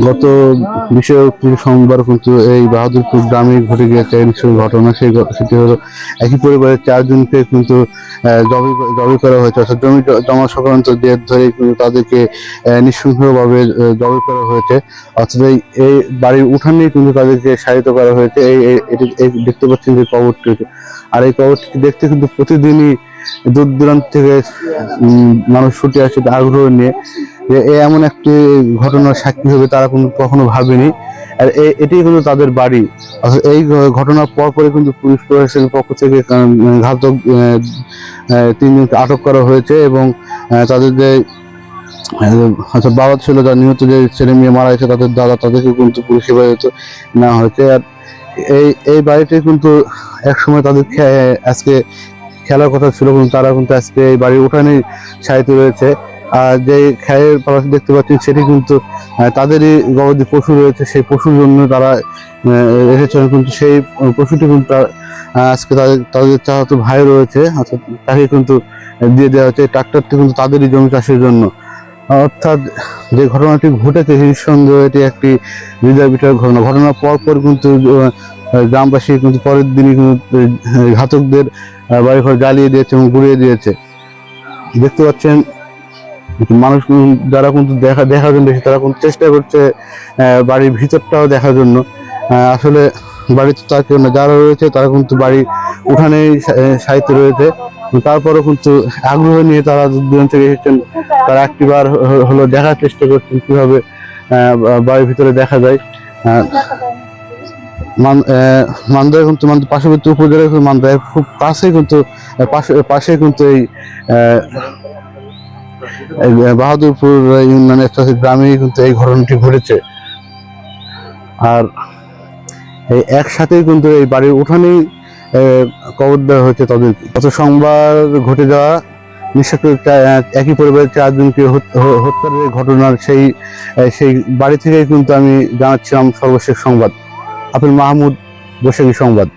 গত 20 এপ্রিল সোমবার কিন্তু এই বাহাদুরপুর গ্রামে ঘটে গিয়েছে নিষ্ঠুর ঘটনা। সেটি হলো একই পরিবারের 4 জনকে কিন্তু জবাই করা হয়েছে, অর্থাৎ জমি জমা সংক্রান্ত জের ধরে কিন্তু তাদেরকে নৃশংসভাবে জবাই করা হয়েছে। অর্থাৎ এই বাড়ির উঠানেই কিন্তু তাদেরকে শায়িত করা হয়েছে। এই দেখতে পাচ্ছেন যে কবরটি, আর এই কবরটি দেখতে কিন্তু প্রতিদিনই দূর দূরান্ত থেকে মানুষ ছুটে আসে আগ্রহ নিয়ে, যে এমন একটি ঘটনার সাক্ষী হবে তারা কিন্তু কখনো ভাবেনি। আর এটি কিন্তু তাদের বাড়ি। অর্থাৎ এই ঘটনার পরপরই কিন্তু পুলিশ প্রশাসনের পক্ষ থেকে ঘাতক 3 জনকে আটক করা হয়েছে, এবং তাদের যে আচ্ছা বাবা ছিল, যার নিহত যে ছেলে মেয়ে মারা গেছে তাদের দাদা, তাদেরকে কিন্তু পুলিশ হেফাজতে নেওয়া হয়েছে। আর এই বাড়িতে কিন্তু একসময় তাদের আজকে খেলার কথা ছিল, কিন্তু তারা কিন্তু আজকে এই বাড়ির উঠানেই শায়িত রয়েছে। আর যে খেয়ের পাশে দেখতে পাচ্ছেন সেটি কিন্তু তাদেরই গবাদি পশু রয়েছে, সেই পশুর জন্য তারা রেখেছেন। কিন্তু সেই পশুটি কিন্তু আজকে তাদের চাচাতো ভাই রয়েছে, অর্থাৎ তাকে কিন্তু দিয়ে দেওয়া হচ্ছে। ট্রাক্টরটি কিন্তু তাদেরই জমি চাষের জন্য। অর্থাৎ যে ঘটনাটি ঘটেছে নিঃসন্দেহে এটি একটি হৃদয় বিতরক ঘটনা। ঘটনার পর কিন্তু গ্রামবাসী কিন্তু পরের দিনই কিন্তু ঘাতকদের বাড়িঘর জ্বালিয়ে দিয়েছে এবং গুড়িয়ে দিয়েছে। দেখতে পাচ্ছেন মানুষ যারা কিন্তু দেখার জন্য বেশি, তারা কিন্তু চেষ্টা করছে বাড়ির ভিতরটাও দেখার জন্য। আসলে বাড়িতে তার কেউ না, যারা রয়েছে তারা কিন্তু বাড়ি উঠানেই সাহিত্য রয়েছে। তারপরেও কিন্তু আগ্রহ নিয়ে তারা দূর থেকে এসেছেন, তারা একটিবার হলো দেখার চেষ্টা করছেন কিভাবে বাড়ির ভিতরে দেখা যায়। মান্দায় কিন্তু পার্শ্ববর্তী উপজেলায় মান্দায় খুব কাছে কিন্তু পাশে কিন্তু এই বাহাদুরপুর ইউনিয়নের একটা গ্রামে কিন্তু এই ঘটনাটি ঘটেছে। আর এই একসাথেই কিন্তু এই বাড়ির উঠানেই কবর দেওয়া হয়েছে তাদেরকে। গত সোমবার ঘটে যাওয়া একই পরিবারের 4 জনকে হত্যার ঘটনার সেই বাড়ি থেকেই কিন্তু আমি জানাচ্ছিলাম সর্বশেষ সংবাদ। আপেল মাহমুদ, বৈশাখী সংবাদ।